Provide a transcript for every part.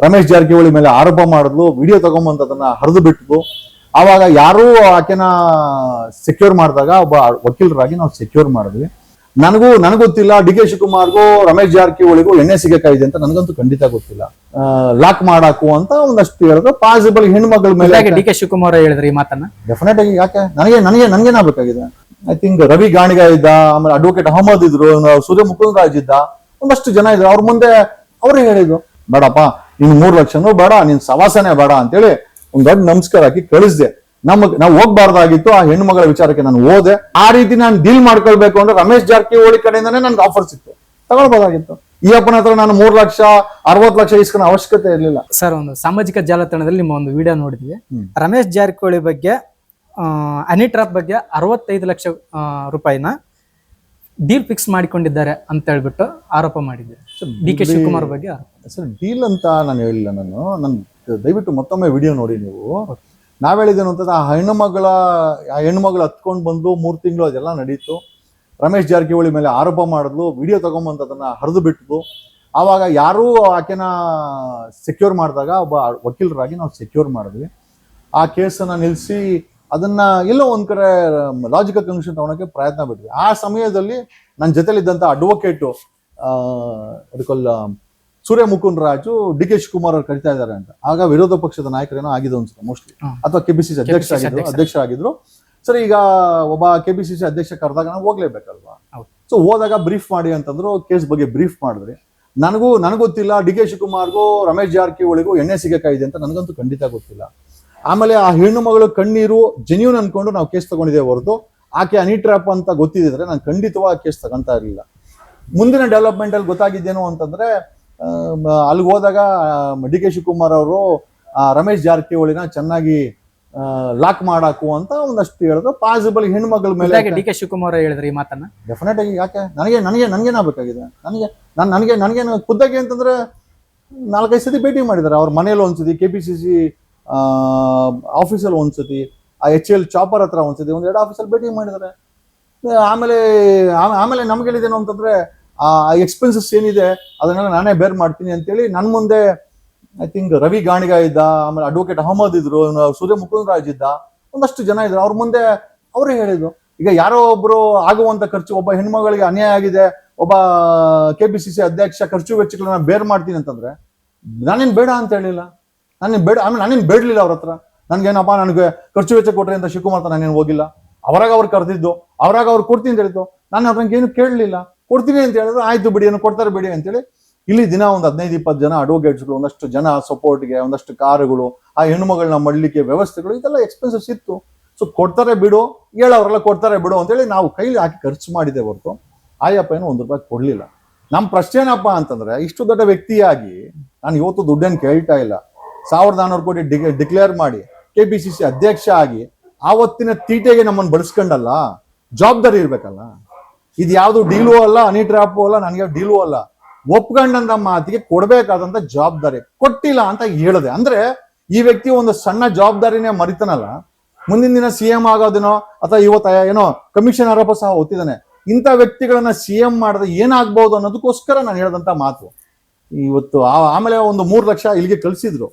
ರಮೇಶ್ ಜಾರಕಿಹೊಳಿ ಮೇಲೆ ಆರೋಪ ಮಾಡಿದ್ಲು, ವಿಡಿಯೋ ತಗೊಂಬಂತದನ್ನ ಹರಿದು ಬಿಟ್ಟು, ಆವಾಗ ಯಾರು ಆಕೆನ ಸೆಕ್ಯೂರ್ ಮಾಡಿದಾಗ ಒಬ್ಬ ವಕೀಲರಾಗಿ ನಾವು ಸೆಕ್ಯೂರ್ ಮಾಡಿದ್ವಿ. ನನಗೆ ಗೊತ್ತಿಲ್ಲ ಡಿ ಕೆ ಶಿವಕುಮಾರ್ಗೂ ರಮೇಶ್ ಜಾರಕಿಹೊಳಿಗೂ ಎಣ್ಣೆ ಸಿಗಕ್ಕಾಗಿದೆ ಅಂತ ನನಗಂತೂ ಖಂಡಿತ ಗೊತ್ತಿಲ್ಲ. ಲಾಕ್ ಮಾಡಾಕು ಅಂತ ಒಂದಷ್ಟು ಹೇಳಿದ್ರು. ಪಾಸಿಬಲ್ ಹೆಣ್ಮಗಳ ಮೇಲೆ ಡಿ ಕೆ ಶಿವಕುಮಾರ್ ಹೇಳಿದ್ರೆ ಈ ಮಾತನ್ನ ಡೆಫಿನೆಟ್ ಆಗಿ ಯಾಕೆ ನನಗೇನಾಗಬೇಕಾಗಿದೆ. ಐ ಥಿಂಕ್ ರವಿ ಗಾಣಿಗ ಇದ್ದ, ಆಮೇಲೆ ಅಡ್ವೊಕೇಟ್ ಅಹಮದ್ ಇದ್ರು, ಸೂರ್ಯ ಮುಕುಂದರಾಜ್ ಇದ್ದ, ಒಂದಷ್ಟು ಜನ ಇದ್ರು. ಅವ್ರ ಮುಂದೆ ಅವ್ರೇ ಹೇಳಿದ್ರು, ಬೇಡಪ್ಪ ಇನ್ 3 ಲಕ್ಷನೂ ಬೇಡ, ನಿನ್ ಸವಾಸನೆ ಬೇಡ ಅಂತೇಳಿ ಒಂದ್ ದೊಡ್ಡ ನಮಸ್ಕಾರ ಹಾಕಿ ಕಳಿಸ್ದೆ. ನಾವು ಹೋಗ್ಬಾರ್ದಾಗಿತ್ತು ಆ ಹೆಣ್ಣು ಮಗಳ ವಿಚಾರಕ್ಕೆ. ನಾನು ಹೋದೆ. ಆ ರೀತಿ ನಾನು ಡೀಲ್ ಮಾಡ್ಕೊಳ್ಬೇಕು ಅಂದ್ರೆ ರಮೇಶ್ ಜಾರಕಿಹೊಳಿ ಕಡೆಯಿಂದಾನೇ ನನ್ಗೆ ಆಫರ್ ಸಿಕ್ತು, ತಗೊಳ್ಬೋದಾಗಿತ್ತು. ಈ ಅಪ್ಪನ ಹತ್ರ ನಾನು 3 ಲಕ್ಷ 60 ಲಕ್ಷ ಇಸ್ಕೊಳೋ ಅವಶ್ಯಕತೆ ಇರಲಿಲ್ಲ. ಸರ್, ಒಂದು ಸಾಮಾಜಿಕ ಜಾಲತಾಣದಲ್ಲಿ ನಿಮ್ಮ ಒಂದು ವಿಡಿಯೋ ನೋಡಿದ್ವಿ. ರಮೇಶ್ ಜಾರಕಿಹೊಳಿ ಬಗ್ಗೆ, ಹನಿ ಟ್ರಾಪ್ ಬಗ್ಗೆ 65 ಲಕ್ಷ ರೂಪಾಯಿನ ಡೀಲ್ ಫಿಕ್ಸ್ ಮಾಡಿಕೊಂಡಿದ್ದಾರೆ ಅಂತ ಹೇಳ್ಬಿಟ್ಟು ಆರೋಪ ಮಾಡಿದ್ದೆ. ಡಿ ಕೆ ಶಿವಕುಮಾರ್ ಬಗ್ಗೆ ಸರ್ ಡೀಲ್ ಅಂತ ನಾನು ಹೇಳಿಲ್ಲ. ನಾನು ದಯವಿಟ್ಟು ಮತ್ತೊಮ್ಮೆ ವಿಡಿಯೋ ನೋಡಿ ನೀವು. ನಾವ್ ಹೇಳಿದ್ದೇನು ಅಂತಂದ್ರೆ ಆ ಹೆಣ್ಣುಮಗಳು ಹತ್ಕೊಂಡು ಬಂದು 3 ತಿಂಗಳು ಅದೆಲ್ಲ ನಡೀತು. ರಮೇಶ್ ಜಾರಕಿಹೊಳಿ ಮೇಲೆ ಆರೋಪ ಮಾಡಿದ್ಲು, ವಿಡಿಯೋ ತಗೊಂಬಂತದನ್ನ ಹರಿದು ಬಿಟ್ಟು, ಆವಾಗ ಯಾರು ಆಕೆನ ಸೆಕ್ಯೂರ್ ಮಾಡಿದಾಗ ಒಬ್ಬ ವಕೀಲರಾಗಿ ನಾವು ಸೆಕ್ಯೂರ್ ಮಾಡಿದ್ವಿ. ಆ ಕೇಸನ್ನ ನಿಲ್ಲಿಸಿ ಅದನ್ನ ಎಲ್ಲೋ ಒಂದ್ ಕಡೆ ಲಾಜಿಕಲ್ ಕನ್ಕ್ಲೂಷನ್ ತಗೊಳಕ್ಕೆ ಪ್ರಯತ್ನ ಬಿಟ್ವಿ. ಆ ಸಮಯದಲ್ಲಿ ನನ್ನ ಜೊತೆಲಿದ್ದಂತ ಅಡ್ವೊಕೇಟು ಅದಕ್ಕೆಲ್ಲ ಸೂರ್ಯ ಮುಕುಂದರಾಜು ಡಿ ಕೆ ಶಿವಕುಮಾರ್ ಅವ್ರು ಕರಿತಾ ಇದ್ದಾರೆ ಅಂತ. ಆಗ ವಿರೋಧ ಪಕ್ಷದ ನಾಯಕರೇನೋ ಆಗಿದ್ದು ಅನ್ಸುತ್ತೆ ಮೋಸ್ಟ್ಲಿ, ಅಥವಾ ಕೆಪಿಸಿಸಿ ಅಧ್ಯಕ್ಷರಾಗಿದ್ರು. ಸರಿ, ಈಗ ಒಬ್ಬ ಕೆಪಿಸಿಸಿ ಅಧ್ಯಕ್ಷ ಕರೆದಾಗ ನಾವು ಹೋಗ್ಲೇಬೇಕಲ್ವಾ. ಸೊ ಹೋದಾಗ ಬ್ರೀಫ್ ಮಾಡಿ ಅಂತಂದ್ರು, ಕೇಸ್ ಬಗ್ಗೆ ಬ್ರೀಫ್ ಮಾಡಿದ್ರಿ. ನನಗೆ ಗೊತ್ತಿಲ್ಲ ಡಿ ಕೆ ಶಿವಕುಮಾರ್ಗೂ ರಮೇಶ್ ಜಾರಕಿಹೊಳಿಗೂ ಎಣ್ಣೆ ಸಿಗಕ್ಕಾಗಿದೆ ಅಂತ ನನಗಂತೂ ಖಂಡಿತ ಗೊತ್ತಿಲ್ಲ. ಆಮೇಲೆ ಆ ಹೆಣ್ಣು ಮಗಳು ಕಣ್ಣೀರು ಜೆನ್ಯೂನ್ ಅನ್ಕೊಂಡು ನಾವು ಕೇಸ್ ತಗೊಂಡಿದ್ದೇವೆ ಹೊರತು ಆಕೆ ಹನಿ ಟ್ರ್ಯಾಪ್ ಅಂತ ಗೊತ್ತಿದ್ರೆ ನಾನು ಖಂಡಿತವಾಗಿ ಕೇಸ್ ತಗೊಂತ ಇರಲಿಲ್ಲ. ಮುಂದಿನ ಡೆವಲಪ್ಮೆಂಟ್ ಅಲ್ಲಿ ಗೊತ್ತಾಗಿದ್ದೇನು ಅಂತಂದ್ರೆ, ಅಲ್ಲಿಗೆ ಹೋದಾಗ ಡಿ ಕೆ ಶಿವಕುಮಾರ್ ಅವರು ರಮೇಶ್ ಜಾರಕಿಹೊಳಿನ ಚೆನ್ನಾಗಿ ಲಾಕ್ ಮಾಡಾಕು ಅಂತ ಒಂದಷ್ಟು ಹೇಳಿದ್ರು. ಪಾಸಿಬಲ್ ಹೆಣ್ಮಗಳ ಮೇಲೆ ಡಿ ಕೆ ಶಿವಕುಮಾರ್ ಹೇಳಿದ್ರೆ ಈ ಮಾತನ್ನ ಡೆಫಿನೆಟ್ ಆಗಿ ಯಾಕೆ ನನಗೇನಾಗಬೇಕಾಗಿದೆ. ನನಗೇನು ಖುದ್ದಾಗಿ ಅಂತಂದ್ರೆ 4-5 ಸತಿ ಭೇಟಿ ಮಾಡಿದ್ದಾರೆ. ಅವ್ರ ಮನೇಲಿ ಒಂದ್ಸತಿ, ಕೆಪಿಸಿಸಿ ಆಫೀಸಲ್ಲಿ ಒಂದ್ಸತಿ, ಆ HL ಚಾಪರ್ ಹತ್ರ ಒಂದ್ಸತಿ, 1-2 ಆಫೀಸಲ್ಲಿ ಭೇಟಿ ಮಾಡಿದ್ದಾರೆ. ಆಮೇಲೆ ನಮ್ಗೆ ಹೇಳಿದೇನು ಅಂತಂದ್ರೆ, ಆ ಎಕ್ಸ್ಪೆನ್ಸಸ್ ಏನಿದೆ ಅದನ್ನೆಲ್ಲ ನಾನೇ ಬೇರ್ ಮಾಡ್ತೀನಿ ಅಂತೇಳಿ ನನ್ನ ಮುಂದೆ ಐ ಥಿಂಕ್ ರವಿ ಗಾಣಿಗ ಇದ್ದ, ಆಮೇಲೆ ಅಡ್ವೊಕೇಟ್ ಅಹಮದ್ ಇದ್ರು, ಸೂರ್ಯ ಮುಕುಂದರಾಜ್ ಇದ್ದ, ಒಂದಷ್ಟು ಜನ ಇದ್ರು. ಅವ್ರ ಮುಂದೆ ಅವರೇ ಹೇಳಿದ್ರು, ಈಗ ಯಾರೋ ಒಬ್ರು ಆಗುವಂತ ಖರ್ಚು, ಒಬ್ಬ ಹೆಣ್ಮಗಳಿಗೆ ಅನ್ಯಾಯ ಆಗಿದೆ, ಒಬ್ಬ ಕೆಪಿಸಿಸಿ ಅಧ್ಯಕ್ಷ ಖರ್ಚು ವೆಚ್ಚಗಳನ್ನ ಬೇರ್ ಮಾಡ್ತೀನಿ ಅಂತಂದ್ರೆ ನಾನೇನ್ ಬೇಡ ಅಂತ ಹೇಳಿಲ್ಲ. ನಾನೇನ್ ಬೇಡಲಿಲ್ಲ ಅವ್ರ ಹತ್ರ. ನನ್ಗೇನಪ್ಪ ನನಗೆ ಖರ್ಚು ವೆಚ್ಚ ಕೊಟ್ರಿ ಅಂತ ಶಿವಕುಮಾರ್ ನಾನೇನು ಹೋಗಿಲ್ಲ. ಅವ್ರು ಕರೆದಿದ್ದು, ಅವ್ರು ಕೊಡ್ತೀನಿ ಅಂತ ಹೇಳಿದ್ದು. ನಾನು ಅವ್ರಿಗೆ ಏನು ಕೇಳಲಿಲ್ಲ. ಕೊಡ್ತೀನಿ ಅಂತ ಹೇಳಿದ್ರು, ಆಯ್ತು ಬಿಡಿ, ಏನು ಕೊಡ್ತಾರೆ ಬಿಡಿ ಅಂತೇಳಿ. ಇಲ್ಲಿ ದಿನ ಒಂದು 15-20 ಜನ ಅಡ್ವೊಕೇಟ್ಸ್ಗಳು, ಒಂದಷ್ಟು ಜನ ಸಪೋರ್ಟ್ಗೆ, ಒಂದಷ್ಟು ಕಾರುಗಳು, ಆ ಹೆಣ್ಣುಮಗಳನ್ನ ಮಾಡಲಿಕ್ಕೆ ವ್ಯವಸ್ಥೆಗಳು, ಇದೆಲ್ಲ ಎಕ್ಸ್ಪೆನ್ಸಸ್ ಇತ್ತು. ಸೊ ಕೊಡ್ತಾರೆ ಬಿಡು, ಹೇಳೋರೆಲ್ಲ ಕೊಡ್ತಾರೆ ಬಿಡು ಅಂತೇಳಿ ನಾವು ಕೈಲಿ ಹಾಕಿ ಖರ್ಚು ಮಾಡಿದೆ ಹೊರತು ಆಯಪ್ಪ ಏನು 1 ರೂಪಾಯಿ ಕೊಡ್ಲಿಲ್ಲ. ನಮ್ಮ ಪ್ರಶ್ನೆ ಏನಪ್ಪ ಅಂತಂದ್ರೆ, ಇಷ್ಟು ದೊಡ್ಡ ವ್ಯಕ್ತಿಯಾಗಿ ನಾನು ಇವತ್ತು ದುಡ್ಡನ್ನು ಕೇಳ್ತಾ ಇಲ್ಲ. 1400 ಕೋಟಿ ಡಿಕ್ಲೇರ್ ಮಾಡಿ ಕೆಪಿಸಿಸಿ ಅಧ್ಯಕ್ಷ ಆಗಿ ಆವತ್ತಿನ ತೀಟೆಗೆ ನಮ್ಮನ್ನು ಬಳಸ್ಕೊಂಡಲ್ಲ, ಜವಾಬ್ದಾರಿ ಇರ್ಬೇಕಲ್ಲ. ಇದು ಯಾವ್ದು ಡೀಲು ಅಲ್ಲ, ಹನಿ ಟ್ರ್ಯಾಪು ಅಲ್ಲ, ನನಗೆ ಡೀಲು ಅಲ್ಲ. ಒಪ್ಕೊಂಡಂತ ಮಾತಿಗೆ ಕೊಡ್ಬೇಕಾದಂತ ಜವಾಬ್ದಾರಿ ಕೊಟ್ಟಿಲ್ಲ ಅಂತ ಹೇಳಿದೆ ಅಂದ್ರೆ, ಈ ವ್ಯಕ್ತಿ ಒಂದು ಸಣ್ಣ ಜವಾಬ್ದಾರಿನೇ ಮರಿತಾನಲ್ಲ. ಮುಂದಿನ ದಿನ CM ಆಗೋದೇನೋ, ಅಥವಾ ಇವತ್ತು ಏನೋ ಕಮಿಷನ್ ಆರೋಪ ಸಹ ಹೊತ್ತಿದ್ದಾನೆ. ಇಂಥ ವ್ಯಕ್ತಿಗಳನ್ನ CM ಮಾಡಿದ್ರೆ ಏನಾಗ್ಬಹುದು ಅನ್ನೋದಕ್ಕೋಸ್ಕರ ನಾನು ಹೇಳಿದಂತ ಮಾತು ಇವತ್ತು. ಆಮೇಲೆ ಒಂದು 3 ಲಕ್ಷ ಇಲ್ಲಿಗೆ ಕಳಿಸಿದ್ರು,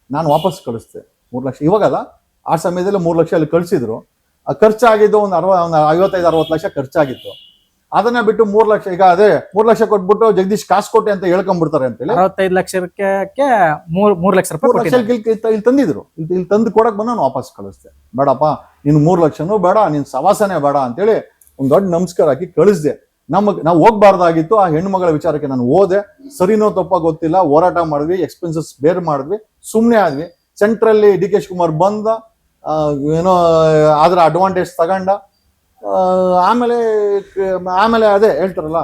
ನಾನು ವಾಪಸ್ ಕಳಿಸ್ದೆ 3 ಲಕ್ಷ. ಇವಾಗಲ್ಲ, ಆ ಸಮಯದಲ್ಲಿ 3 ಲಕ್ಷ ಅಲ್ಲಿ ಕಳಿಸಿದ್ರು. ಖರ್ಚಾಗಿದ್ದು ಒಂದು 55-60 ಲಕ್ಷ ಖರ್ಚಾಗಿತ್ತು. ಅದನ್ನ ಬಿಟ್ಟು 3 ಲಕ್ಷ, ಈಗ ಅದೇ 3 ಲಕ್ಷ ಕೊಟ್ಬಿಟ್ಟು ಜಗದೀಶ್ ಕಾಸು ಕೊಟ್ಟೆ ಅಂತ ಹೇಳ್ಕೊಂಡ್ಬಿಡ್ತಾರೆ ಅಂತೇಳಿ 65 ಲಕ್ಷಕ್ಕೆ 3 ಲಕ್ಷ ರೂಪಾಯಿ ಇಲ್ಲಿ ತಂದಿದ್ರು. ಇಲ್ಲಿ ತಂದು ಕೊಡಕ್ ಬಂದು ನಾನು ವಾಪಸ್ ಕಳಿಸ್ದೆ. ಬೇಡಪ್ಪ ನಿನ್ 3 ಲಕ್ಷನೂ ಬೇಡ, ನಿನ್ ಸವಾಸನೆ ಬೇಡ ಅಂತೇಳಿ ಒಂದ್ ದೊಡ್ಡ ನಮಸ್ಕಾರ ಹಾಕಿ ಕಳಿಸ್ದೆ. ನಾವು ಹೋಗ್ಬಾರ್ದಾಗಿತ್ತು ಆ ಹೆಣ್ಣುಮಗಳ ವಿಚಾರಕ್ಕೆ. ನಾನು ಹೋದೆ, ಸರಿನೋ ತಪ್ಪ ಗೊತ್ತಿಲ್ಲ, ಹೋರಾಟ ಮಾಡಿದ್ವಿ, ಎಕ್ಸ್ಪೆನ್ಸಸ್ ಬೇರ್ ಮಾಡಿದ್ವಿ, ಸುಮ್ಮನೆ ಆದ್ವಿ. ಸೆಂಟ್ರಲ್ಲಿ ಡಿ ಕೆ ಶಿವಕುಮಾರ್ ಬಂದ, ಏನೋ ಅದ್ರ ಅಡ್ವಾಂಟೇಜ್ ತಗೊಂಡ. ಆಮೇಲೆ ಅದೇ ಹೇಳ್ತಾರಲ್ಲ,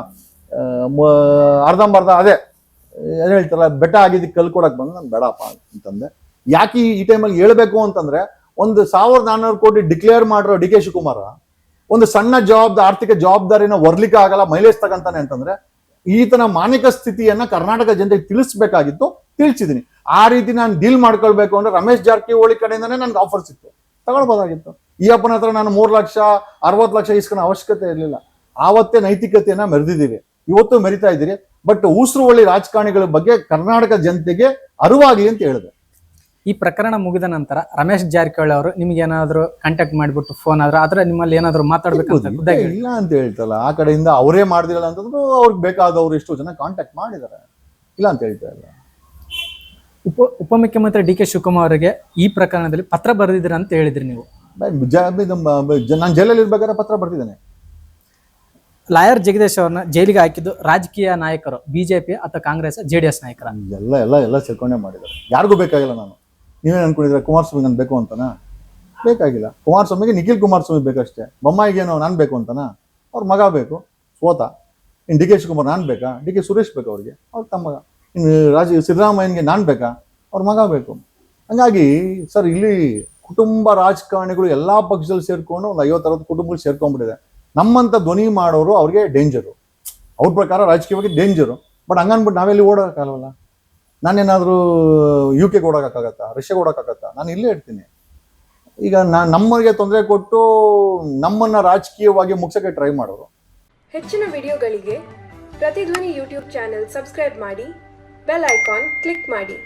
ಅರ್ಧಂಬರ್ಧ ಅದೇ ಹೇಳ್ತಾರಲ್ಲ, ಬೆಟ್ಟ ಆಗಿದ್ದಕ್ಕೆ ಕಲ್ ಕೊಡಕ್ ಬಂದು ನಾನು ಬೇಡಪ್ಪ ಅಂತಂದೆ. ಯಾಕೆ ಈ ಟೈಮಲ್ಲಿ ಹೇಳ್ಬೇಕು ಅಂತಂದ್ರೆ, ಒಂದು 1400 ಕೋಟಿ ಡಿಕ್ಲೇರ್ ಮಾಡಿರೋ ಡಿ ಕೆ ಶಿವಕುಮಾರ ಒಂದು ಸಣ್ಣ ಆರ್ಥಿಕ ಜವಾಬ್ದಾರಿನ ಹೊರ್ಲಿಕ್ಕೆ ಆಗಲ್ಲ, ಮೈಲೇಜ್ ತಗಂತಾನೆ ಅಂತಂದ್ರೆ, ಈತನ ಮಾನಸಿಕ ಸ್ಥಿತಿಯನ್ನ ಕರ್ನಾಟಕ ಜನತೆಗೆ ತಿಳಿಸ್ಬೇಕಾಗಿತ್ತು, ತಿಳಿಸಿದೀನಿ. ಆ ರೀತಿ ನಾನು ಡೀಲ್ ಮಾಡ್ಕೊಳ್ಬೇಕು ಅಂದ್ರೆ ರಮೇಶ್ ಜಾರಕಿಹೊಳಿ ಕಡೆಯಿಂದಾನೇ ನನ್ಗೆ ಆಫರ್ ಸಿಕ್ತು, ತಗೊಳ್ಬೋದಾಗಿತ್ತು. ಈ ಅಪ್ಪನ ಹತ್ರ ನಾನು 3 ಲಕ್ಷ 60 ಲಕ್ಷ ಇಸ್ಕೊಳೋ ಅವಶ್ಯಕತೆ ಇರಲಿಲ್ಲ. ಆವತ್ತೇ ನೈತಿಕತೆಯನ್ನ ಮೆರೆದಿದ್ದೀವಿ, ಇವತ್ತು ಮೆರಿತಾ ಇದ್ದೀರಿ. ಬಟ್ ಊಸರವಳ್ಳಿ ರಾಜಕಾರಣಿಗಳ ಬಗ್ಗೆ ಕರ್ನಾಟಕ ಜನತೆಗೆ ಅರಿವಾಗ್ಲಿ ಅಂತ ಹೇಳಿದೆ. ಈ ಪ್ರಕರಣ ಮುಗಿದ ನಂತರ ರಮೇಶ್ ಜಾರಕಿಹೊಳಿ ಅವರು ನಿಮ್ಗೆ ಏನಾದ್ರು ಕಾಂಟ್ಯಾಕ್ಟ್ ಮಾಡ್ಬಿಟ್ಟು ಫೋನ್ ಆದ್ರೆ ನಿಮ್ಮಲ್ಲಿ ಏನಾದ್ರು ಮಾತಾಡ್ಬೇಕಂತ ಖುದ್ದಾಗಿ ಇಲ್ಲ ಅಂತ ಹೇಳ್ತಲ್ಲ, ಆ ಕಡೆಯಿಂದ ಅವರೇ ಮಾಡ್ದಿರಲ್ಲ ಅಂತಂದ್ರು ಅವ್ರಿಗೆ ಬೇಕಾದವ್ರು ಎಷ್ಟೋ ಜನ ಕಾಂಟ್ಯಾಕ್ಟ್ ಮಾಡಿದ್ದಾರೆ, ಇಲ್ಲ ಅಂತ ಹೇಳ್ತಾ ಇಲ್ಲ. ಉಪಮುಖ್ಯಮಂತ್ರಿ ಡಿ ಕೆ ಶಿವಕುಮಾರ್ ಅವರಿಗೆ ಈ ಪ್ರಕರಣದಲ್ಲಿ ಪತ್ರ ಬರೆದಿದ್ದೀರ ಅಂತ ಹೇಳಿದ್ರಿ ನೀವು. ನಾನು ಜೈಲಲ್ಲಿ ಇರ್ಬೇಕಾದ್ರೆ ಪತ್ರ ಬರ್ತಿದ್ದೇನೆ. ಲಾಯರ್ ಜಗದೀಶ್ ಅವ್ರನ್ನ ಜೈಲಿಗೆ ಹಾಕಿದ್ದು ರಾಜಕೀಯ ನಾಯಕರು, ಬಿಜೆಪಿ ಅಥವಾ ಕಾಂಗ್ರೆಸ್ JDS ನಾಯಕರ? ಎಲ್ಲ ಸೇರ್ಕೊಂಡೇ ಮಾಡಿದ್ದಾರೆ. ಯಾರಿಗೂ ಬೇಕಾಗಿಲ್ಲ. ನಾನು ನೀವೇನು ಅನ್ಕೊಂಡಿದ್ರೆ ಕುಮಾರಸ್ವಾಮಿ ನನ್ ಬೇಕು ಅಂತನಾ? ಬೇಕಾಗಿಲ್ಲ. ಕುಮಾರಸ್ವಾಮಿಗೆ ನಿಖಿಲ್ ಕುಮಾರಸ್ವಾಮಿ ಬೇಕಷ್ಟೇ. ಬೊಮ್ಮಾಯಿಗೇನೋ ನಾನು ಬೇಕು ಅಂತನಾ? ಅವ್ರ ಮಗ ಬೇಕು, ಸೋತ. ಇನ್ನು ಡಿ ಕೆ ಶಿವಕುಮಾರ್ ನಾನು ಬೇಕಾ? ಡಿ ಕೆ ಸುರೇಶ್ ಬೇಕು ಅವ್ರಿಗೆ, ಅವ್ರ ತಮ್ಮ ಮಗ. ಇನ್ನು ಸಿದ್ದರಾಮಯ್ಯನ್ಗೆ ನಾನು ಬೇಕಾ? ಅವ್ರ ಮಗ ಬೇಕು. ಹಂಗಾಗಿ ಸರ್, ಇಲ್ಲಿ ಕುಟುಂಬ ರಾಜಕಾರಣಿಗಳು ಎಲ್ಲಾ ಪಕ್ಷದಲ್ಲಿ ಸೇರ್ಕೊಂಡು ಒಂದು 50-60 ಕುಟುಂಬಗಳು ಸೇರ್ಕೊಂಡ್ಬಿಟ್ಟಿದೆ. ನಮ್ಮಂತ ಧ್ವನಿ ಮಾಡೋರು ಅವ್ರಿಗೆ ಡೇಂಜರು, ಅವ್ರ ಪ್ರಕಾರ ರಾಜಕೀಯವಾಗಿ ಡೇಂಜರು. ಬಟ್ ಹಂಗನ್ಬಿಟ್ಟು ನಾವೆಲ್ಲಿ ಓಡೋಕ್ಕಾಗಲ್ಲ. ನಾನೇನಾದ್ರೂ UK ಓಡೋಕ್ಕಾಗತ್ತಾ? ರಷ್ಯಾಗೆ ಓಡೋಕ್ಕಾಗತ್ತಾ? ನಾನು ಇಲ್ಲೇ ಇರ್ತೀನಿ. ಈಗ ನಮ್ಮರಿಗೆ ತೊಂದರೆ ಕೊಟ್ಟು ನಮ್ಮನ್ನ ರಾಜಕೀಯವಾಗಿ ಮುಗಿಸೋಕೆ ಟ್ರೈ ಮಾಡೋರು. ಹೆಚ್ಚಿನ ವಿಡಿಯೋಗಳಿಗೆ ಪ್ರತಿಧ್ವನಿ ಯೂಟ್ಯೂಬ್ ಚಾನೆಲ್ ಸಬ್ಸ್ಕ್ರೈಬ್ ಮಾಡಿ, ಬೆಲ್ ಐಕಾನ್ ಕ್ಲಿಕ್ ಮಾಡಿ.